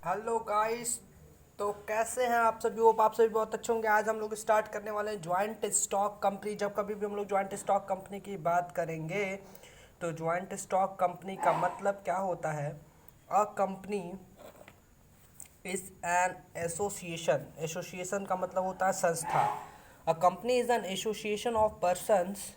Hello guys. तो कैसे हैं आप सभी? होप आप सभी बहुत अच्छे होंगे। आज हम लोग स्टार्ट करने वाले हैं ज्वाइंट स्टॉक कंपनी। जब कभी भी हम लोग ज्वाइंट स्टॉक कंपनी की बात करेंगे तो ज्वाइंट स्टॉक कंपनी का मतलब क्या होता है? A company is an association. Association का मतलब होता है संस्था। A company is an association of persons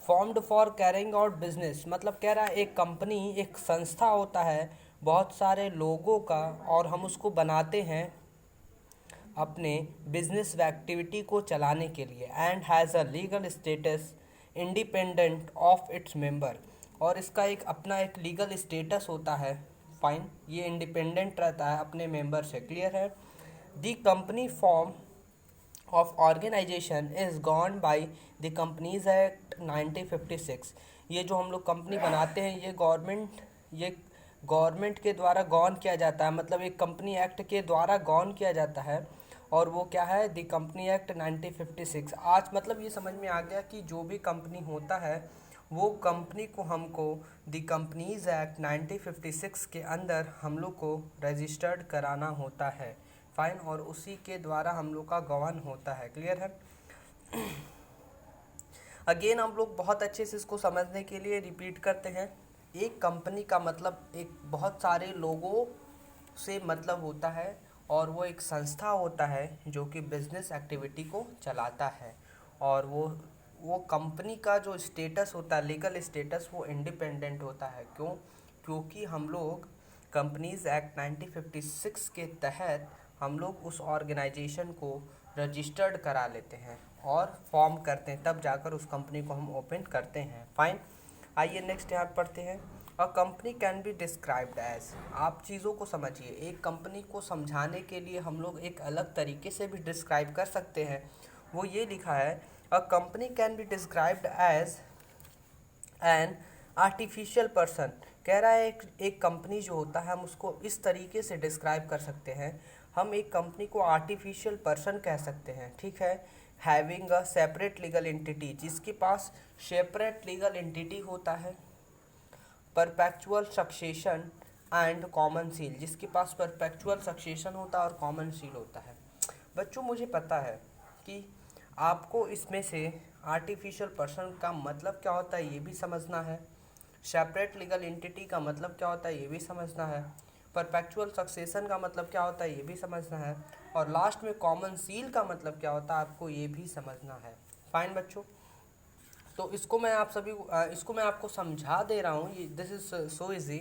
formed for carrying out business. मतलब कह रहा है एक कंपनी एक संस्था होता है बहुत सारे लोगों का, और हम उसको बनाते हैं अपने बिजनेस एक्टिविटी को चलाने के लिए। And has a legal status independent of its member. और इसका एक अपना एक लीगल स्टेटस होता है। फाइन, ये इंडिपेंडेंट रहता है अपने मेंबर से। क्लियर है? The company form of organization is gone by the Companies Act 1956। ये जो हम लोग कंपनी बनाते हैं ये गवर्नमेंट के द्वारा गॉन किया जाता है। मतलब एक कंपनी एक्ट के द्वारा गॉन किया जाता है। और वो क्या है? The company act 1956। आज मतलब ये समझ में आ गया कि जो भी कंपनी होता है वो कंपनी को हमको द कंपनीज एक्ट 1956 के अंदर हम लोग को रजिस्टर्ड कराना होता है। फाइन, और उसी के द्वारा हम लोग का गवर्न होता है। क्लियर है? अगेन हम लोग बहुत अच्छे से इसको समझने के लिए रिपीट करते हैं। एक कंपनी का मतलब एक बहुत सारे लोगों से मतलब होता है, और वो एक संस्था होता है जो कि बिजनेस एक्टिविटी को चलाता है। और वो कंपनी का जो स्टेटस होता है, लीगल स्टेटस, वो इंडिपेंडेंट होता है। क्यों? क्योंकि हम लोग कंपनीज एक्ट 1956 के तहत हम लोग उस ऑर्गेनाइजेशन को रजिस्टर्ड करा लेते हैं और फॉर्म करते हैं, तब जाकर उस कंपनी को हम ओपन करते हैं। फाइन, आइए नेक्स्ट यहाँ पढ़ते हैं। A company can be described as. आप चीज़ों को समझिए। एक कंपनी को समझाने के लिए हम लोग एक अलग तरीके से भी डिस्क्राइब कर सकते हैं। वो ये लिखा है, a company can be described as an artificial person. कह रहा है एक कंपनी जो होता है हम उसको इस तरीके से डिस्क्राइब कर सकते हैं। हम एक कंपनी को आर्टिफिशियल पर्सन कह सकते हैं। ठीक है? Having a separate legal entity, जिसके पास सेपरेट लीगल एंटिटी होता है। Perpetual succession and common seal, जिसके पास परपेचुअल सक्सेशन होता है और कॉमन सील होता है। बच्चों, मुझे पता है कि आपको इसमें से आर्टिफिशियल पर्सन का मतलब क्या होता है ये भी समझना है, सेपरेट लीगल एंटिटी का मतलब क्या होता है ये भी समझना है, परपेचुअल सक्सेशन का मतलब क्या होता है ये भी समझना है, और लास्ट में कॉमन सील का मतलब क्या होता है आपको ये भी समझना है। फाइन बच्चों, तो इसको मैं आपको समझा दे रहा हूँ। This is so easy.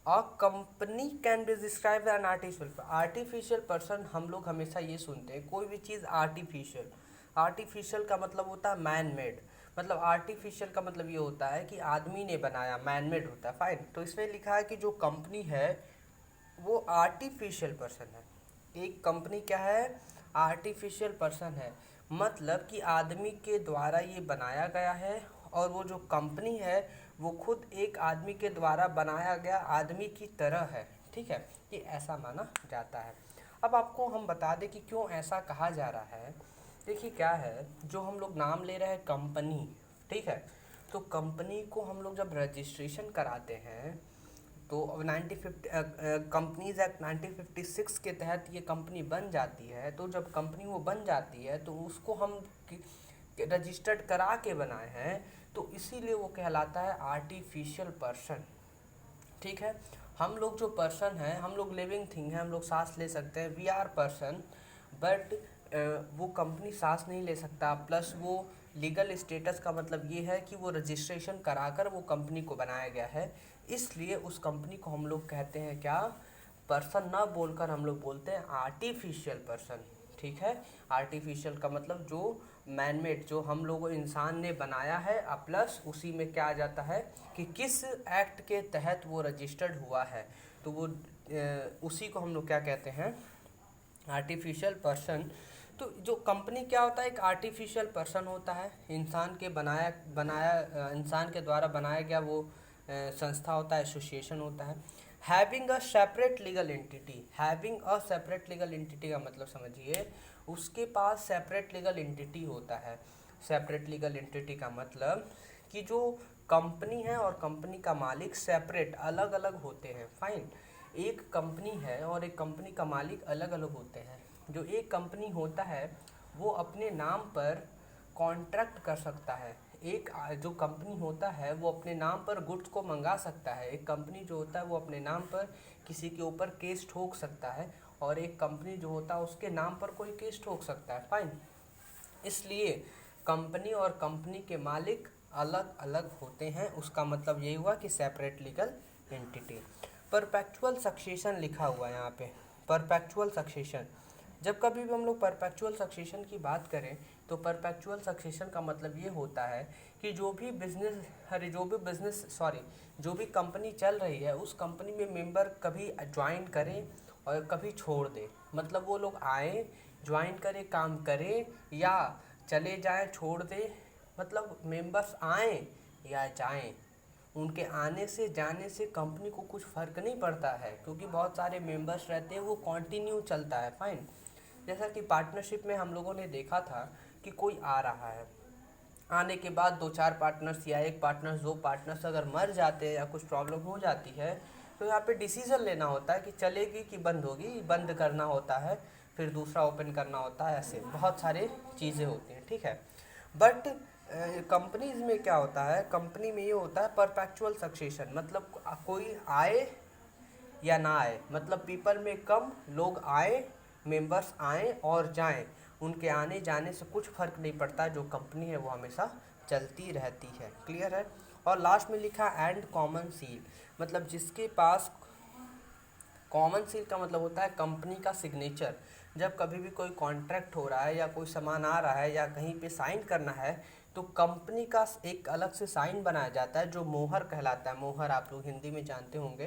A company can be describe an artificial artificial person. हम लोग हमेशा ये सुनते हैं कोई भी चीज़ आर्टिफिशियल। आर्टिफिशियल का मतलब होता है मैन मेड। मतलब आर्टिफिशियल का मतलब ये होता है कि आदमी ने बनाया, मैन मेड होता है। फाइन, तो इसमें लिखा है कि जो कंपनी है वो आर्टिफिशियल पर्सन है। एक कंपनी क्या है? आर्टिफिशियल पर्सन है। मतलब कि आदमी के द्वारा ये बनाया गया है, और वो जो कंपनी है वो खुद एक आदमी के द्वारा बनाया गया आदमी की तरह है। ठीक है? ये ऐसा माना जाता है। अब आपको हम बता दें कि क्यों ऐसा कहा जा रहा है। देखिए क्या है, जो हम लोग नाम ले रहे हैं कंपनी, ठीक है, तो कंपनी को हम लोग जब रजिस्ट्रेशन कराते हैं तो 1950 कंपनीज एक्ट 1956 के तहत ये कंपनी बन जाती है। तो जब कंपनी वो बन जाती है तो उसको हम रजिस्टर्ड करा के बनाए हैं, तो इसीलिए वो कहलाता है आर्टिफिशियल पर्सन। ठीक है? हम लोग जो पर्सन है, हम लोग लिविंग थिंग है, हम लोग सांस ले सकते हैं, वी आर पर्सन। बट वो कंपनी सांस नहीं ले सकता। प्लस वो लीगल स्टेटस का मतलब ये है कि वो रजिस्ट्रेशन कराकर वो कंपनी को बनाया गया है। इसलिए उस कंपनी को हम लोग कहते हैं क्या? पर्सन ना बोलकर हम लोग बोलते हैं आर्टिफिशियल पर्सन। ठीक है? आर्टिफिशियल का मतलब जो मैनमेड, जो हम लोग इंसान ने बनाया है, प्लस उसी में क्या आ जाता है कि किस एक्ट के तहत वो रजिस्टर्ड हुआ है। तो वो उसी को हम लोग क्या कहते हैं? Artificial person. तो जो कंपनी क्या होता है? एक आर्टिफिशियल पर्सन होता है, इंसान के बनाया बनाया इंसान के द्वारा बनाया गया वो संस्था होता है, एसोसिएशन होता है। Having a separate legal entity. Having a separate legal entity का मतलब समझिए, उसके पास सेपरेट लीगल एंटिटी होता है। सेपरेट लीगल एंटिटी का मतलब कि जो कंपनी है और कंपनी का मालिक सेपरेट अलग अलग होते हैं। फाइन, एक कंपनी है और एक कंपनी का मालिक अलग अलग होते हैं। जो एक कंपनी होता है वो अपने नाम पर कॉन्ट्रैक्ट कर सकता है। जो कंपनी होता है वो अपने नाम पर गुड्स को मंगा सकता है। एक कंपनी जो होता है वो अपने नाम पर किसी के ऊपर केस ठोक सकता है, और एक कंपनी जो होता है उसके नाम पर कोई केस ठोक सकता है। फाइन। इसलिए कंपनी और कंपनी के मालिक अलग अलग होते हैं। उसका मतलब यही हुआ कि separate legal entity. Perpetual succession लिखा हुआ है यहाँ पे। परपेचुअल सक्सेशन, जब कभी भी हम लोग परपेचुअल सक्सेशन की बात करें तो परपेचुअल सक्सेशन का मतलब ये होता है कि जो भी कंपनी चल रही है उस कंपनी में मेंबर कभी ज्वाइन करे और कभी छोड़ दे। मतलब वो लोग आए, ज्वाइन करे, काम करे, या चले जाएं, छोड़ दे। मतलब मेंबर्स आए या जाएं, उनके आने से जाने से कंपनी को कुछ फ़र्क नहीं पड़ता है, क्योंकि बहुत सारे मेंबर्स रहते हैं, वो कंटिन्यू चलता है। फाइन। जैसा कि पार्टनरशिप में हम लोगों ने देखा था कि कोई आ रहा है, आने के बाद 2-4 पार्टनर्स या एक पार्टनर्स, 2 पार्टनर्स अगर मर जाते हैं या कुछ प्रॉब्लम हो जाती है तो यहाँ पे डिसीज़न लेना होता है कि चलेगी कि बंद होगी। बंद करना होता है, फिर दूसरा ओपन करना होता है, ऐसे बहुत सारे चीज़ें होती हैं। ठीक है। बट कंपनीज में क्या होता है, कंपनी में ये होता है परपेचुअल सक्सेशन। मतलब कोई आए या ना आए, मतलब पीपल में कम, लोग आए, मेंबर्स आए और जाएं, उनके आने जाने से कुछ फ़र्क नहीं पड़ता। जो कंपनी है वो हमेशा चलती रहती है। क्लियर है। और लास्ट में लिखा एंड कॉमन सील, मतलब जिसके पास कॉमन सील का मतलब होता है कंपनी का सिग्नेचर। जब कभी भी कोई कॉन्ट्रैक्ट हो रहा है या कोई सामान आ रहा है या कहीं पे साइन करना है तो कंपनी का एक अलग से साइन बनाया जाता है जो मोहर कहलाता है। मोहर आप लोग हिंदी में जानते होंगे।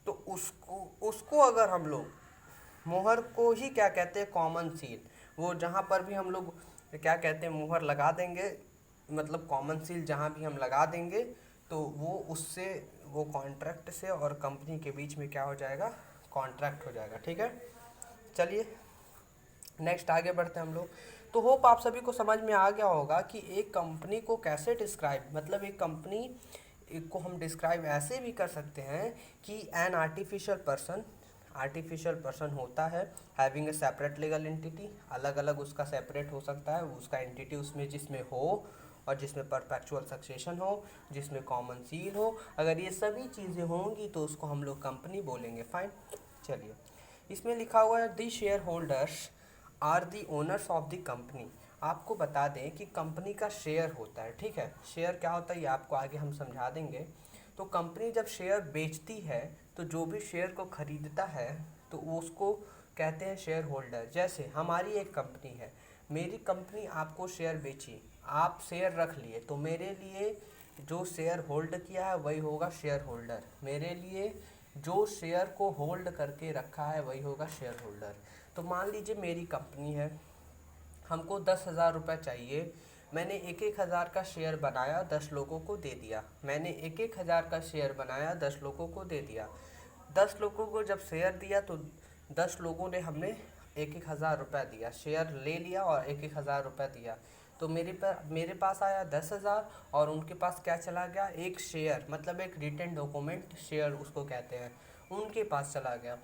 तो उसको उसको अगर हम लोग, मोहर को ही क्या कहते हैं, कॉमन सील। वो जहाँ पर भी हम लोग क्या कहते हैं, मोहर लगा देंगे, मतलब कॉमन सील जहाँ भी हम लगा देंगे तो वो उससे, वो कॉन्ट्रैक्ट से और कंपनी के बीच में क्या हो जाएगा, कॉन्ट्रैक्ट हो जाएगा। ठीक है। चलिए नेक्स्ट आगे बढ़ते हैं हम लोग। तो होप आप सभी को समझ में आ गया होगा कि एक कंपनी को कैसे डिस्क्राइब, मतलब एक कंपनी को हम डिस्क्राइब ऐसे भी कर सकते हैं कि एन आर्टिफिशियल पर्सन होता है having a separate legal entity. अलग अलग उसका सेपरेट हो सकता है उसका एंटिटी, उसमें जिसमें हो और जिसमें परपेचुअल सक्सेशन हो, जिसमें कॉमन सील हो। अगर ये सभी चीज़ें होंगी तो उसको हम लोग कंपनी बोलेंगे। फाइन। चलिए इसमें लिखा हुआ है the share holders are the owners of the company. आपको बता दें कि कंपनी का शेयर होता है। ठीक है। शेयर क्या होता है ये आपको आगे हम समझा देंगे। तो कंपनी जब शेयर बेचती है तो जो भी शेयर को खरीदता है तो वो उसको कहते हैं शेयर होल्डर। जैसे हमारी एक कंपनी है, मेरी कंपनी आपको शेयर बेची, आप शेयर रख लिए, तो मेरे लिए जो शेयर होल्ड किया है वही होगा शेयर होल्डर। मेरे लिए जो शेयर को होल्ड करके रखा है वही होगा शेयर होल्डर। तो मान लीजिए मेरी कंपनी है, हमको 10,000 रुपये चाहिए। मैंने 1-1 हज़ार का शेयर बनाया, 10 लोगों को दे दिया। मैंने 1-1 हज़ार का शेयर बनाया, 10 लोगों को दे दिया। 10 लोगों को जब शेयर दिया तो 10 लोगों ने हमें 1-1 हज़ार रुपये दिया, शेयर ले लिया और 1-1 हज़ार रुपये दिया। तो मेरे पास आया 10,000 और उनके पास क्या चला गया, एक शेयर, मतलब एक रिटन डॉक्यूमेंट, शेयर उसको कहते हैं, उनके पास चला गया।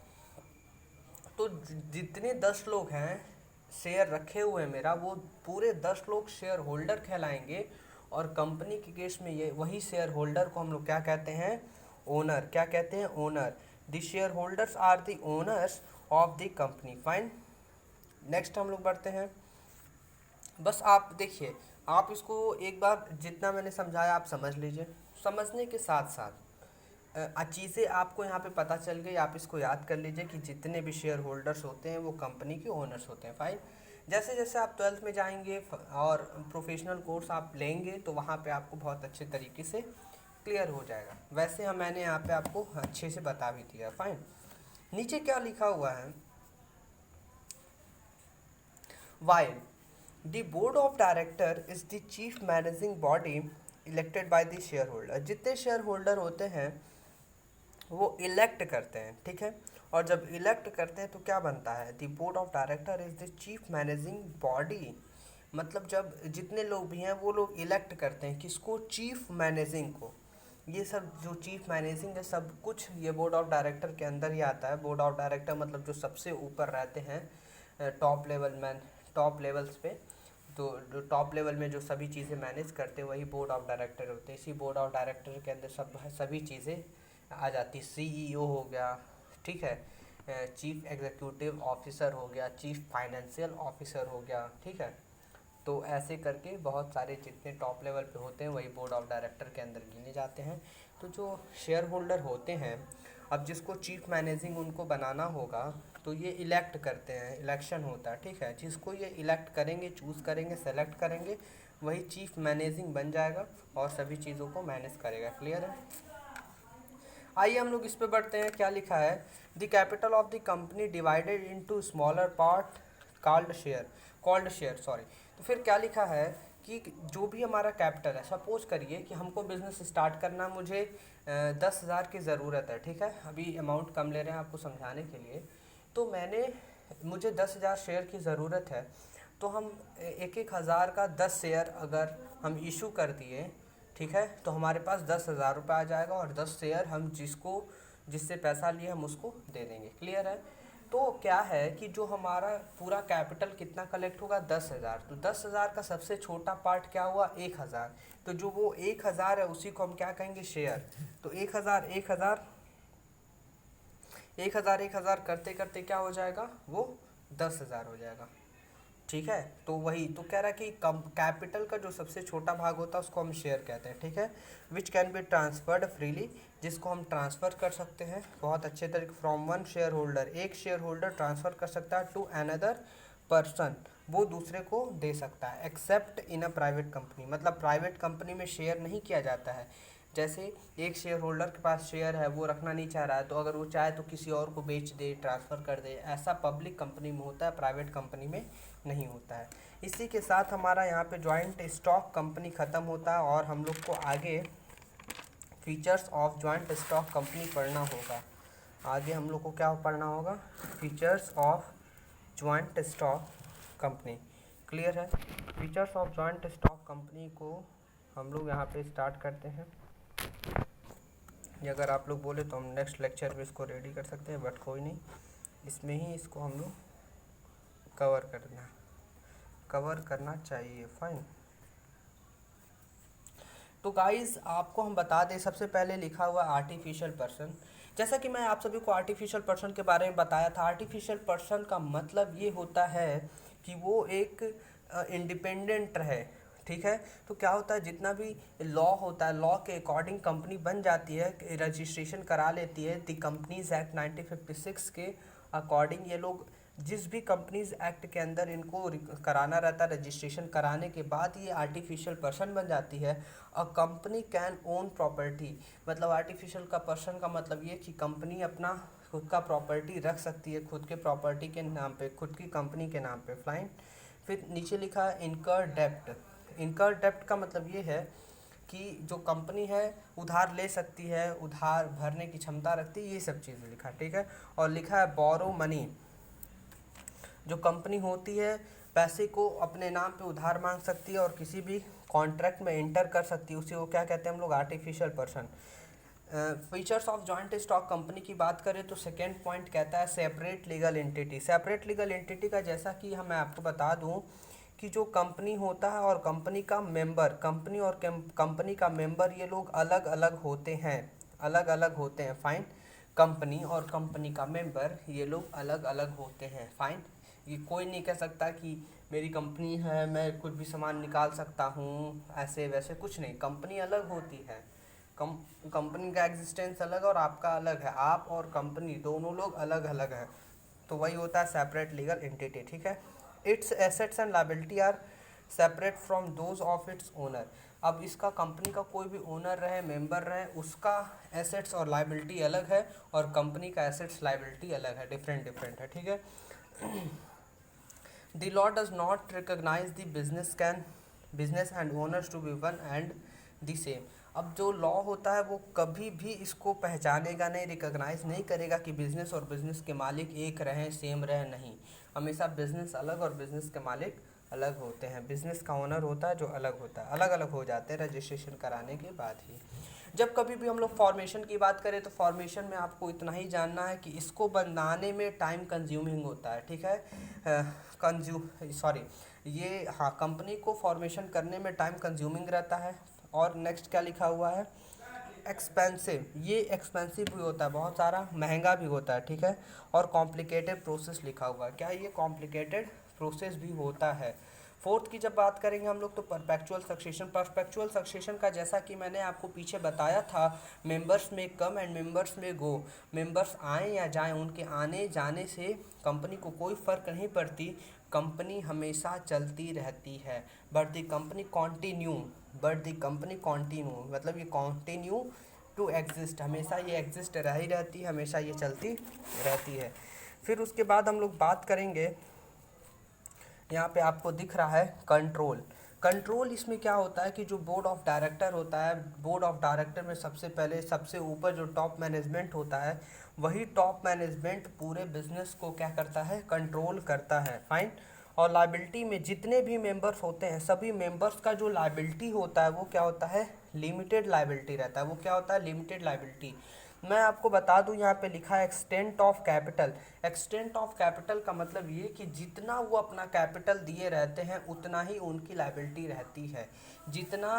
तो जितने 10 लोग हैं शेयर रखे हुए हैं मेरा, वो पूरे 10 लोग शेयर होल्डर कहलाएंगे। और कंपनी के केस में ये वही शेयर होल्डर को हम लोग क्या कहते हैं, ओनर। क्या कहते हैं, owner. The share holders are the owners of the company. Fine. Next हम लोग बढ़ते हैं। बस आप देखिए, आप इसको एक बार जितना मैंने समझाया आप समझ लीजिए। समझने के साथ साथ चीज़ें आपको यहाँ पे पता चल गई। आप इसको याद कर लीजिए कि जितने भी शेयर होल्डर्स होते हैं वो कंपनी के ओनर्स होते हैं। फाइन। जैसे जैसे आप 12th में जाएंगे और प्रोफेशनल कोर्स आप लेंगे तो वहाँ पे आपको बहुत अच्छे तरीके से क्लियर हो जाएगा। वैसे मैंने यहाँ पे आपको अच्छे से बता भी दिया। फाइन। नीचे क्या लिखा हुआ है, while the board of director is the chief managing body elected by the share holder. जितने शेयर होल्डर होते हैं वो इलेक्ट करते हैं। ठीक है। और जब इलेक्ट करते हैं तो क्या बनता है, the board of director is the chief managing body. मतलब जब जितने लोग भी हैं वो लोग इलेक्ट करते हैं किसको, चीफ मैनेजिंग को। ये सब जो चीफ मैनेजिंग है सब कुछ ये बोर्ड ऑफ डायरेक्टर के अंदर ही आता है। बोर्ड ऑफ डायरेक्टर मतलब जो सबसे ऊपर रहते हैं top level man, top levels पे, तो जो टॉप लेवल में जो सभी चीज़ें मैनेज करते हैं वही बोर्ड ऑफ डायरेक्टर होते हैं। इसी बोर्ड ऑफ डायरेक्टर के अंदर सभी चीज़ें आ जाती। सीईओ हो गया, ठीक है, चीफ एग्जीक्यूटिव ऑफिसर हो गया, चीफ फाइनेंशियल ऑफिसर हो गया, ठीक है। तो ऐसे करके बहुत सारे जितने टॉप लेवल पे होते हैं वही बोर्ड ऑफ डायरेक्टर के अंदर गिने जाते हैं। तो जो शेयर होल्डर होते हैं, अब जिसको चीफ मैनेजिंग उनको बनाना होगा तो ये इलेक्ट करते हैं, इलेक्शन होता है, ठीक है। जिसको ये इलेक्ट करेंगे, चूज़ करेंगे, सेलेक्ट करेंगे, वही चीफ मैनेजिंग बन जाएगा और सभी चीज़ों को मैनेज करेगा। क्लियर है? आइए हम लोग इस पे बढ़ते हैं। क्या लिखा है? The capital of the company divided into smaller part called share sorry. तो फिर क्या लिखा है कि जो भी हमारा कैपिटल है, सपोज करिए कि हमको बिजनेस स्टार्ट करना, मुझे 10,000 की ज़रूरत है, ठीक है। अभी अमाउंट कम ले रहे हैं आपको समझाने के लिए। तो मुझे 10,000 शेयर की ज़रूरत है, तो हम एक एक हज़ार का 10 शेयर अगर हम इशू कर दिए, ठीक है, तो हमारे पास 10,000 रुपये आ जाएगा और 10 शेयर हम जिससे पैसा लिए हम उसको दे देंगे। क्लियर है? तो क्या है कि जो हमारा पूरा कैपिटल कितना कलेक्ट होगा? 10,000। तो 10,000 का सबसे छोटा पार्ट क्या हुआ? 1,000। तो जो वो 1,000 है उसी को हम क्या कहेंगे? शेयर। तो 1,000 1,000 1,000 1,000 करते करते क्या हो जाएगा? वो 10,000 हो जाएगा, ठीक है। तो वही तो कह रहा है कि कैपिटल का जो सबसे छोटा भाग होता है उसको हम शेयर कहते हैं, ठीक है। Which can be transferred freely, जिसको हम ट्रांसफ़र कर सकते हैं बहुत अच्छे तरीके। फ्रॉम वन शेयर होल्डर, एक शेयर होल्डर ट्रांसफ़र कर सकता है टू अनदर पर्सन, वो दूसरे को दे सकता है। Accept in a private company, मतलब प्राइवेट कंपनी में शेयर नहीं किया जाता है। जैसे एक शेयर होल्डर के पास शेयर है, वो रखना नहीं चाह रहा है, तो अगर वो चाहे तो किसी और को बेच दे, ट्रांसफ़र कर दे। ऐसा पब्लिक कंपनी में होता है, प्राइवेट कंपनी में नहीं होता है। इसी के साथ हमारा यहाँ पे जॉइंट स्टॉक कंपनी ख़त्म होता है और हम लोग को आगे features of joint stock company पढ़ना होगा। आगे हम लोग को क्या पढ़ना होगा? Features of joint stock company. Clear है? Features of joint stock company को हम लोग यहाँ पे स्टार्ट करते हैं। ये अगर आप लोग बोले तो हम नेक्स्ट लेक्चर में इसको रेडी कर सकते हैं, बट कोई नहीं, इसमें ही इसको हम लोग कवर करना चाहिए। फाइन। तो गाइस आपको हम बता दें, सबसे पहले लिखा हुआ आर्टिफिशियल पर्सन। जैसा कि मैं आप सभी को आर्टिफिशियल पर्सन के बारे में बताया था, आर्टिफिशियल पर्सन का मतलब ये होता है कि वो एक इंडिपेंडेंट रहे, ठीक है। तो क्या होता है, जितना भी लॉ होता है, लॉ के अकॉर्डिंग कंपनी बन जाती है, रजिस्ट्रेशन करा लेती है। द कंपनीज एक्ट 1956 के अकॉर्डिंग ये लोग जिस भी कंपनीज एक्ट के अंदर इनको कराना रहता है, रजिस्ट्रेशन कराने के बाद ये आर्टिफिशियल पर्सन बन जाती है। A company can own property, मतलब आर्टिफिशियल का पर्सन का मतलब ये कि कंपनी अपना खुद का प्रॉपर्टी रख सकती है, खुद के प्रॉपर्टी के नाम पे, खुद की कंपनी के नाम पे। फाइन। फिर नीचे लिखा है इनकर डेप्ट। इनकर डेप्ट का मतलब ये है कि जो कंपनी है उधार ले सकती है, उधार भरने की क्षमता रखती है, ये सब चीज़ें लिखा, ठीक है। और लिखा है बोरो मनी, जो कंपनी होती है पैसे को अपने नाम पे उधार मांग सकती है और किसी भी कॉन्ट्रैक्ट में इंटर कर सकती है, उसी को क्या कहते हैं हम लोग? Artificial person. Features of joint stock company की बात करें तो सेकेंड पॉइंट कहता है separate legal entity. Separate legal entity का जैसा कि मैं आपको बता दूं कि जो कंपनी होता है और कंपनी का मेंबर, कंपनी और कंपनी का मेंबर, ये लोग अलग अलग होते हैं, अलग अलग होते हैं। फाइन। कंपनी और कंपनी का मेंबर ये लोग अलग अलग होते हैं। फाइन। ये कोई नहीं कह सकता कि मेरी कंपनी है, मैं कुछ भी सामान निकाल सकता हूँ, ऐसे वैसे कुछ नहीं। कंपनी अलग होती है, कंपनी का एग्जिस्टेंस अलग और आपका अलग है, आप और कंपनी दोनों लोग अलग अलग हैं। तो वही होता है सेपरेट लीगल एंटिटी, ठीक है। Its assets and liability are separate from those of its owner. अब इसका कंपनी का कोई भी ओनर रहे, मेंबर रहे, उसका एसेट्स और लायबिलिटी अलग है और कंपनी का एसेट्स लायबिलिटी अलग है, डिफरेंट है, ठीक है। The law does not recognize the business and owners to be one and the same। अब जो लॉ होता है वो कभी भी इसको पहचानेगा नहीं, रिकॉग्नाइज नहीं करेगा कि बिजनेस और बिजनेस के मालिक एक रहें, सेम रहें, नहीं। हमेशा बिजनेस अलग और बिजनेस के मालिक अलग होते हैं। बिजनेस का ओनर होता है जो अलग होता है, अलग अलग हो जाते हैं रजिस्ट्रेशन कराने के बाद ही। जब कभी भी हम लोग फॉर्मेशन की बात करें तो फॉर्मेशन में आपको इतना ही जानना है कि इसको बनाने में टाइम कंज्यूमिंग होता है, ठीक है। सॉरी, ये हाँ, कंपनी को फॉर्मेशन करने में टाइम कंज्यूमिंग रहता है। और नेक्स्ट क्या लिखा हुआ है, एक्सपेंसिव, ये एक्सपेंसिव भी होता है, बहुत सारा महंगा भी होता है, ठीक है। और कॉम्प्लिकेटेड प्रोसेस लिखा हुआ है, क्या ये कॉम्प्लिकेटेड प्रोसेस भी होता है। फोर्थ की जब बात करेंगे हम लोग तो परपेचुअल सक्सेशन। परपेचुअल सक्सेशन का जैसा कि मैंने आपको पीछे बताया था, मेंबर्स में कम एंड मेंबर्स में गो, मेंबर्स आए या जाएं, उनके आने जाने से कंपनी को कोई फ़र्क नहीं पड़ती, कंपनी हमेशा चलती रहती है। But the company continue, but the company continue मतलब ये कॉन्टिन्यू टू एग्जिस्ट, हमेशा ये एग्जिस्ट रह ही रहती है, हमेशा ये चलती रहती है। फिर उसके बाद हम लोग बात करेंगे, यहाँ पे आपको दिख रहा है कंट्रोल। कंट्रोल इसमें क्या होता है कि जो बोर्ड ऑफ डायरेक्टर होता है, बोर्ड ऑफ डायरेक्टर में सबसे पहले सबसे ऊपर जो टॉप मैनेजमेंट होता है, वही टॉप मैनेजमेंट पूरे बिजनेस को क्या करता है, कंट्रोल करता है। फाइन। और लाइबिलिटी में जितने भी मेंबर्स होते हैं, सभी मेंबर्स का जो लाइबिलिटी होता है वो क्या होता है, लिमिटेड लाइबिलिटी रहता है। वो क्या होता है, लिमिटेड लाइबिलिटी। मैं आपको बता दूं, यहाँ पे लिखा है extent of capital. Extent of capital का मतलब ये कि जितना वो अपना कैपिटल दिए रहते हैं उतना ही उनकी लाइबिलिटी रहती है। जितना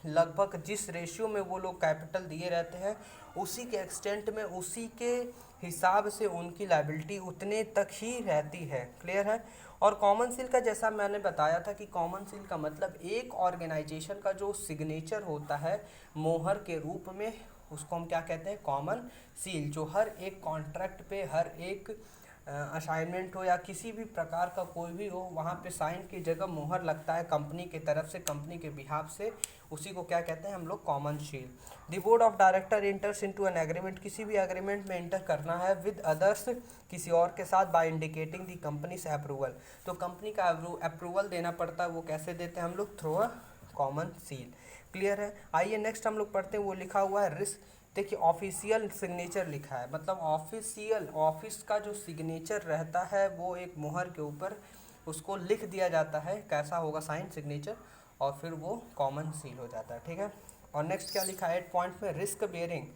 लगभग जिस रेशियो में वो लोग कैपिटल दिए रहते हैं, उसी के एक्सटेंट में, उसी के हिसाब से उनकी लाइबिलिटी उतने तक ही रहती है। क्लियर है। और कॉमन सील का जैसा मैंने बताया था कि कॉमन सील का मतलब एक ऑर्गेनाइजेशन का जो सिग्नेचर होता है मोहर के रूप में, उसको हम क्या कहते हैं, कॉमन सील। जो हर एक कॉन्ट्रैक्ट पे, हर एक असाइनमेंट हो या किसी भी प्रकार का कोई भी हो, वहाँ पे साइन की जगह मोहर लगता है कंपनी की तरफ से, कंपनी के बिहाफ से, उसी को क्या कहते हैं हम लोग, common seal. The board of director इंटर्स into an agreement, किसी भी एग्रीमेंट में इंटर करना है विद अदर्स, किसी और के साथ, बाय इंडिकेटिंग द कंपनी से अप्रूवल। तो कंपनी का अप्रूवल देना पड़ता है, वो कैसे देते हैं हम लोग, through a common seal. Clear है। आइए नेक्स्ट हम लोग पढ़ते हैं, वो लिखा हुआ है रिस्क। देखिए ऑफिशियल सिग्नेचर लिखा है, मतलब ऑफिशियल, ऑफिस का जो सिग्नेचर रहता है वो एक मोहर के ऊपर उसको लिख दिया जाता है, कैसा होगा, साइन सिग्नेचर, और फिर वो कॉमन सील हो जाता है, ठीक है। और नेक्स्ट क्या लिखा है 8 पॉइंट में, रिस्क बेयरिंग।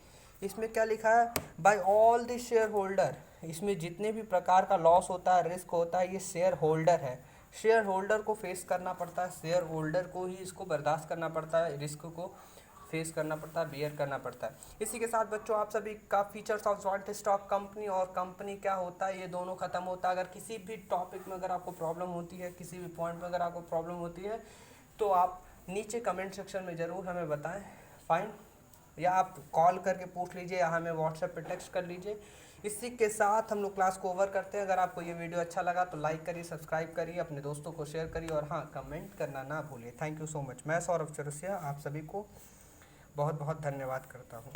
इसमें क्या लिखा है, by all the share holder. इसमें जितने भी प्रकार का लॉस होता है, रिस्क होता है, ये शेयर होल्डर है, शेयर होल्डर को फेस करना पड़ता है, शेयर होल्डर को ही इसको बर्दाश्त करना पड़ता है, रिस्क को फेस करना पड़ता है, बियर करना पड़ता है। इसी के साथ बच्चों आप सभी का features of joint stock company और कंपनी क्या होता है, ये दोनों खत्म होता है। अगर किसी भी टॉपिक में अगर आपको प्रॉब्लम होती है, किसी भी पॉइंट में अगर आपको प्रॉब्लम होती है, तो आप नीचे कमेंट सेक्शन में ज़रूर हमें बताएं। फाइन। या आप कॉल करके पूछ लीजिए या हमें व्हाट्सएप पे टेक्स्ट कर लीजिए। इसी के साथ हम लोग क्लास को ओवर करते हैं। अगर आपको ये वीडियो अच्छा लगा तो लाइक करिए, सब्सक्राइब करिए, अपने दोस्तों को शेयर करिए, और हाँ, कमेंट करना ना भूलिए। Thank you so much. मैं सौरभ चौरसिया आप सभी को बहुत बहुत धन्यवाद करता हूँ।